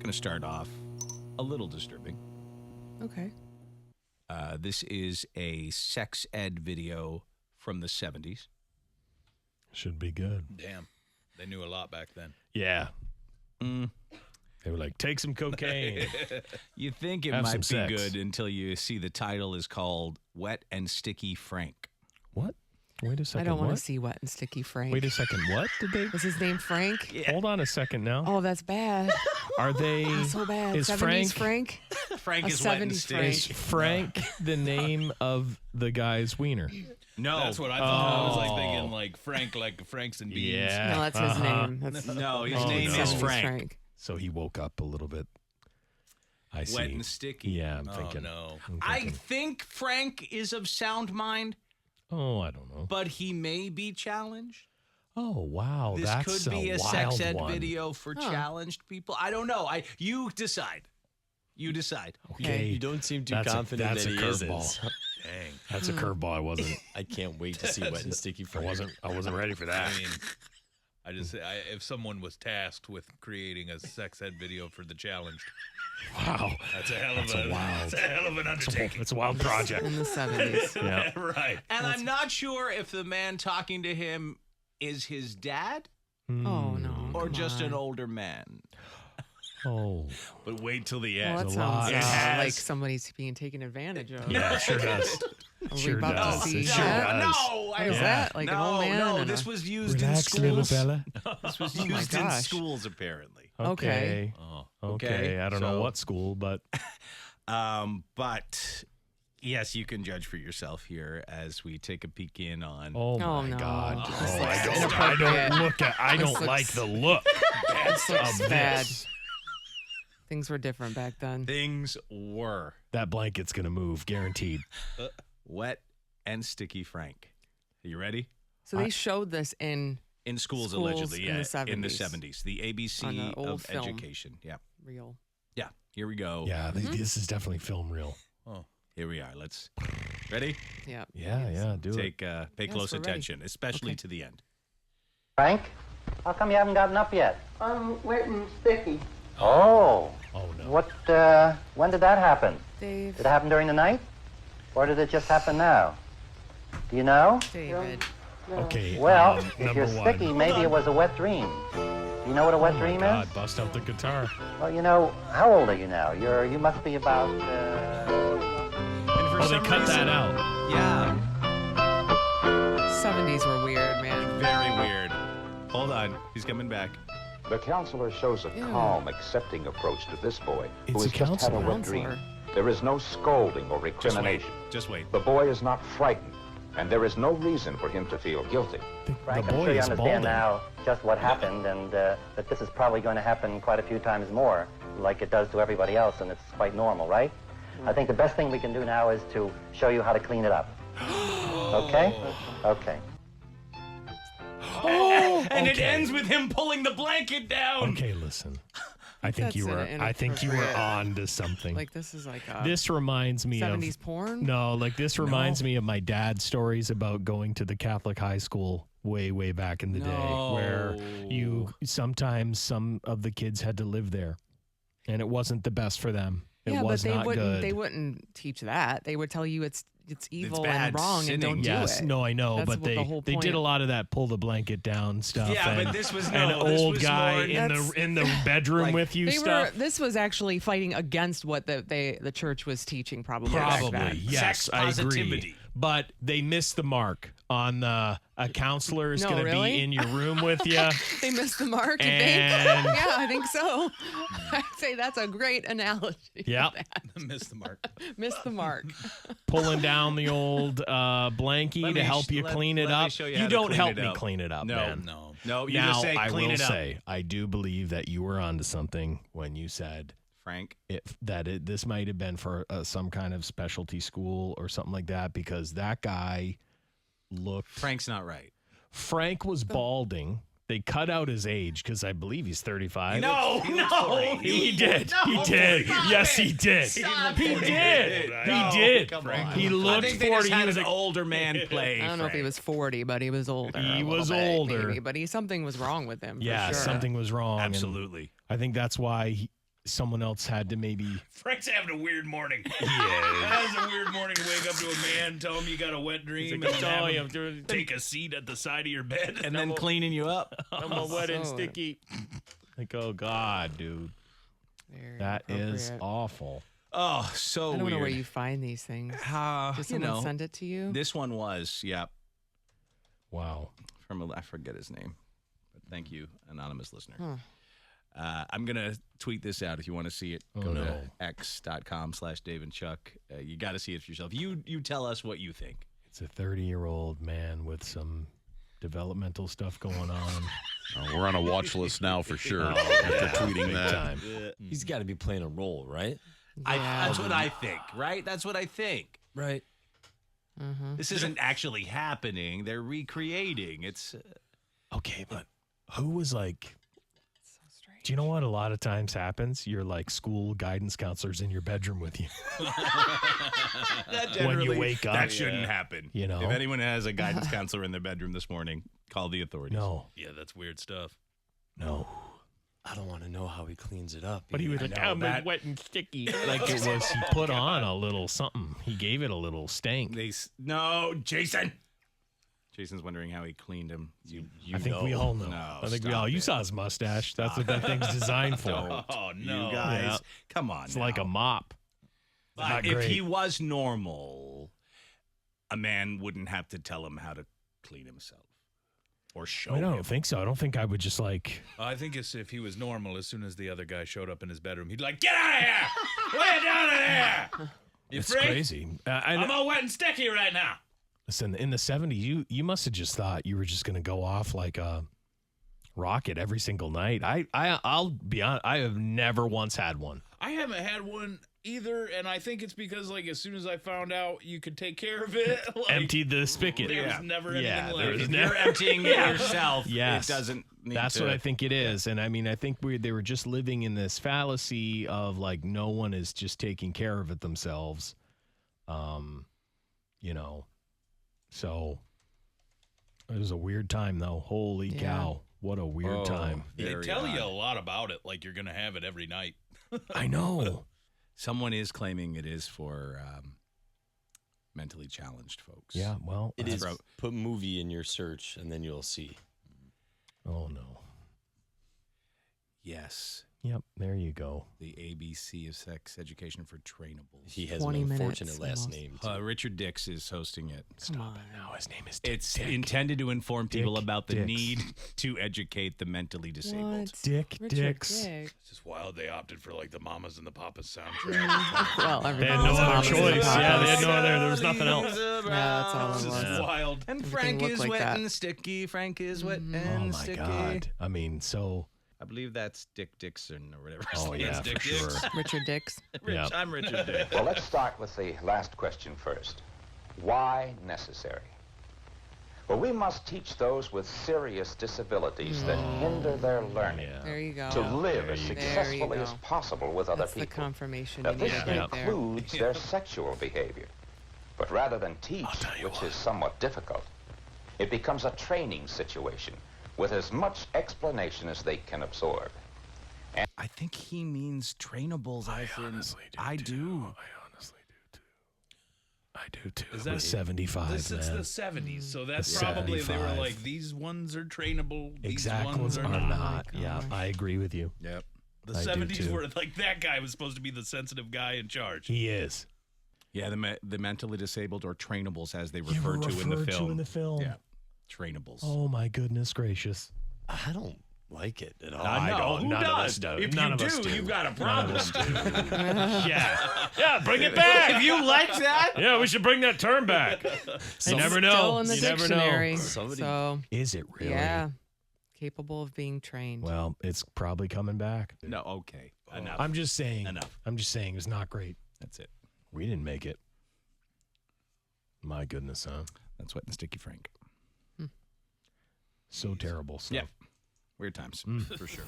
Going to start off a little disturbing. Okay. This is a sex ed video from the 70s. Should be good. Damn. They knew a lot back then. Yeah. They were like, take some cocaine. You think it Have might be some sex. good until you see the title is called Wet and Sticky Frank. What? Wait a second. I don't want what? to see Wet and Sticky Frank. Wait a second. What did they? Was his name Frank? Hold on a second now. Oh, that's bad. Are they? That's so bad. Is 70s Frank? Frank A is wet and 70s sticky. Is Frank the name of the guy's wiener? No. That's what I thought. I was like thinking like Frank, like Franks and Beans. Yeah. No, that's his name. That's No, his Oh, name no. is 70s Frank. So he woke up a little bit. I see. Wet and sticky. Yeah, I'm Oh, thinking. no. I think Frank is of sound mind, Oh, I don't know. but he may be challenged. Oh, wow. This That's could be a wild sex ed one. video for challenged people. I don't know. You decide. You decide. Okay. You don't seem too That's a- confident that's that a he isn't. curveball. Dang. That's a curveball. I can't wait to see Wet and Sticky I Frank. wasn't ready for that. I mean, if someone was tasked with creating a sex ed video for the challenged, Wow. that's a hell of That's a wild- That's a hell of an undertaking. It's a wild project. in the 70s. Yeah. Right. And I'm not sure if the man talking to him is his dad Oh, no. or come just an on. older man. Oh. But wait till the Well, end. that a sounds lot. It like has- somebody's being taken advantage of. Yeah, it sure does. Are we Sure about does. to see It sure that? does. No, What is that? Like no, an old man? no. and This a- was used in Relax, little schools. fella. This was Oh my used in gosh. schools, apparently. Okay. Oh. Okay. Okay, I don't know so- what school, but But yes, you can judge for yourself here as we take a peek in on. oh my Oh, no. God. This Oh, looks I don't inappropriate. look at. I This don't like looks- the look This looks of bad. this. Things were different back then. Things were That blanket's gonna move, guaranteed. wet and sticky Frank. Are you ready? So they showed this in In schools, Schools allegedly, in yeah. the In the 70s. 70s. The ABC On an old of film. education. Yeah. real. Yeah. Here we go. Yeah, this is definitely film reel. Oh. Here we are. Let's. Ready? Yeah. Yeah, do it. Pay Yes, close we're ready. attention, especially Okay. to the end. Frank, how come you haven't gotten up yet? I'm wet and sticky. Oh, Oh no. what, when did that happen? Dave. Did it happen during the night? Or did it just happen now? Do you know? David. Okay. Well, if number you're one. sticky, maybe it was a wet dream. You know what a wet Oh my dream God, is? bust out the guitar. Well, you know, how old are you now? You must be about, And for Oh, they some cut reason, that out. Yeah. 70s were weird, man. Very weird. Hold on. He's coming back. The counselor shows a Ew. calm, accepting approach to this boy It's who a has just had a counselor. wet dream. Counselor. There is no scolding or Just wait. recrimination. Just wait. The boy is not frightened, and there is no reason for him to feel guilty. Frank, the I'm boy sure you is understand balding. now just what happened and that this is probably going to happen quite a few times more, like it does to everybody else, and it's quite normal, right? I think the best thing we can do now is to show you how to clean it up. Okay? Okay. And it okay. ends with him pulling the blanket down. Okay, listen. I think That's you were. an I think you were inappropriate- on to something. Like, this is like a This reminds me 70s of porn? No, like this reminds me of my dad's stories about going to the Catholic high school way back in the day, where you sometimes some of the kids had to live there, and it wasn't the best for them. It Yeah, was but they not wouldn't. good. They wouldn't teach that. They would tell you it's evil bad, and wrong sinning. and don't Yes, do it. no, I know, That's but what the whole they did point. a lot of that pull the blanket down stuff. Yeah, and, but this was an this old was guy more- in the bedroom like, with you They stuff. were. This was actually fighting against what the church was teaching. Probably. back then. Probably, yes, Sex I positivity. agree. But they missed the mark on the a counselor is No, going to really? be in your room with you. They missed the mark. You think? And- Yeah, I think so. I'd say that's a great analogy. Yeah, Missed the mark. Missed the mark. pulling down the old blankie Let to me help you let- clean it let me up. show you You how to don't clean help it me up. clean it up, No, man. No, you now just say I clean will it up. say I do believe that you were onto something when you said Frank. this might have been for some kind of specialty school or something like that, because that guy looked. Frank's not right. Frank was balding. They cut out his age because I believe he's 35. No, He did. He did. Yes, he did. He did. He did. Come on. He I looked think they 40. just He had was an a older man play. I don't know if he Frank. was 40, but he was older. He a little was bit, older. maybe, but something was wrong with him. for Yeah, sure. something was wrong. and Absolutely. I think that's why someone else had to maybe. Frank's having a weird morning. Yeah. That is a weird morning to wake up to a man, tell him you got a wet dream, and have him take a seat at the side of your bed. And then cleaning you up. I'm a wet and So- sticky. Like, oh God, dude, Very that is appropriate. awful. Oh, so I don't weird. know where you find these things. Does you someone know, send it to you? this one was, yeah, Wow. I forget his name, but thank you, anonymous listener. Huh. I'm going to tweet this out if you want to see it. Oh, Go no. to x.com/Dave and Chuck. You got to see it for yourself. You tell us what you think. It's a 30-year-old man with some developmental stuff going on. We're on a watch list now for sure. Oh, After yeah, tweeting big that. time. He's got to be playing a role, right? Yeah. That's what I think, right? That's what I think. Right. This isn't actually happening. They're recreating. It's Okay, but who was like? So strange. Do you know what a lot of times happens? You're like school guidance counselors in your bedroom with you. When you wake up, that shouldn't happen. You know? if anyone has a guidance counselor in their bedroom this morning, call the authorities. No, Yeah, that's weird stuff. no. I don't want to know how he cleans it up. But he was I like, know I'm that- wet and sticky. Like it was, he put on a little something. He gave it a little stank. No, Jason. Jason's wondering how he cleaned him. I think we all know. No, I think we stop all. You it. saw his mustache. That's what that thing's designed for. Oh, no. You guys, Yeah. come on. It's like a mop. But not if great. he was normal, a man wouldn't have to tell him how to clean himself or show I him. don't think so. I don't think I would just like. I think if he was normal, as soon as the other guy showed up in his bedroom, he'd like, get out of here! Lay down in here! You It's freak? crazy. I'm all wet and sticky right now. Listen, in the 70s, you must have just thought you were just going to go off like a rocket every single night. I'll be honest, I have never once had one. I haven't had one either, and I think it's because, like, as soon as I found out you could take care of it, like, Emptied the spigot. there was never anything Yeah, left. there was If never. you're emptying it yourself, Yes. it doesn't need That's to. what I think it is. And I mean, I think they were just living in this fallacy of like no one is just taking care of it themselves. You know, so it was a weird time though. Holy Yeah. cow. What a weird Oh. time. They Very tell you a odd. lot about it, like you're going to have it every night. I know. Someone is claiming it is for mentally challenged folks. Yeah, well, It is. Bro. Put movie in your search, and then you'll see. oh no. Yes. Yep, there you go. The ABC of Sex Education for Trainables. He has 20 an minutes unfortunate last almost. name. too. Richard Dix is hosting it. Come on. No, his name is It's Dick. intended to inform people Dick about the Dix. need to educate the mentally disabled. What? Dick Richard Dix. Dick. It's just wild they opted for, like, the Mamas and the Papas soundtrack. Well, They had everybody's no other mamas and choice. Yeah, they had papas. no other. There was nothing else. Yeah, that's all This it is was. wild. And Everything Frank looked is like wet that. and sticky. Frank is wet Oh and my sticky. God. I mean, so. I believe that's Dick Dixon or whatever. his Oh name yeah, is. for Dick sure. Dix. Richard Dix. Yeah. I'm Richard Dix. Well, let's start with the last question first. Why necessary? Well, we must teach those with serious disabilities that hinder their learning There you go. to live as There you go. successfully as go. possible with other That's the people. confirmation Now, you this needed right there. includes their sexual behavior. But rather than teach, which is somewhat difficult, it becomes a training situation with as much explanation as they can absorb. I think he means trainables. I honestly do, I too. do. I honestly do too. I do too. Is Is that- that 75, This is man? the 70s, so that's The probably, they were 75. like, these ones are trainable, these Exact ones are are not. not. Oh my Yeah, gosh. I agree with you. Yep. The I do 70s too. were like, that guy was supposed to be the sensitive guy in charge. He is. Yeah, the mentally disabled or trainables as they refer to in the film. in the film. Yeah, trainables. Oh my goodness gracious. I don't like it at all. I don't. Who None of us does? do. If None you of do, us do. you've got a None of problem. us do. Yeah, bring it back. If you like that, Yeah, we should bring that term back. You never know. Still in the You never dictionary. know. Somebody- So, Is it really? yeah. Capable of being trained. Well, it's probably coming back. no. Okay, enough. I'm just saying. Enough. I'm just saying it was not great. That's it. We didn't make it. My goodness, huh? That's wet and sticky, Frank. So terrible. So. Yeah. Weird times for sure.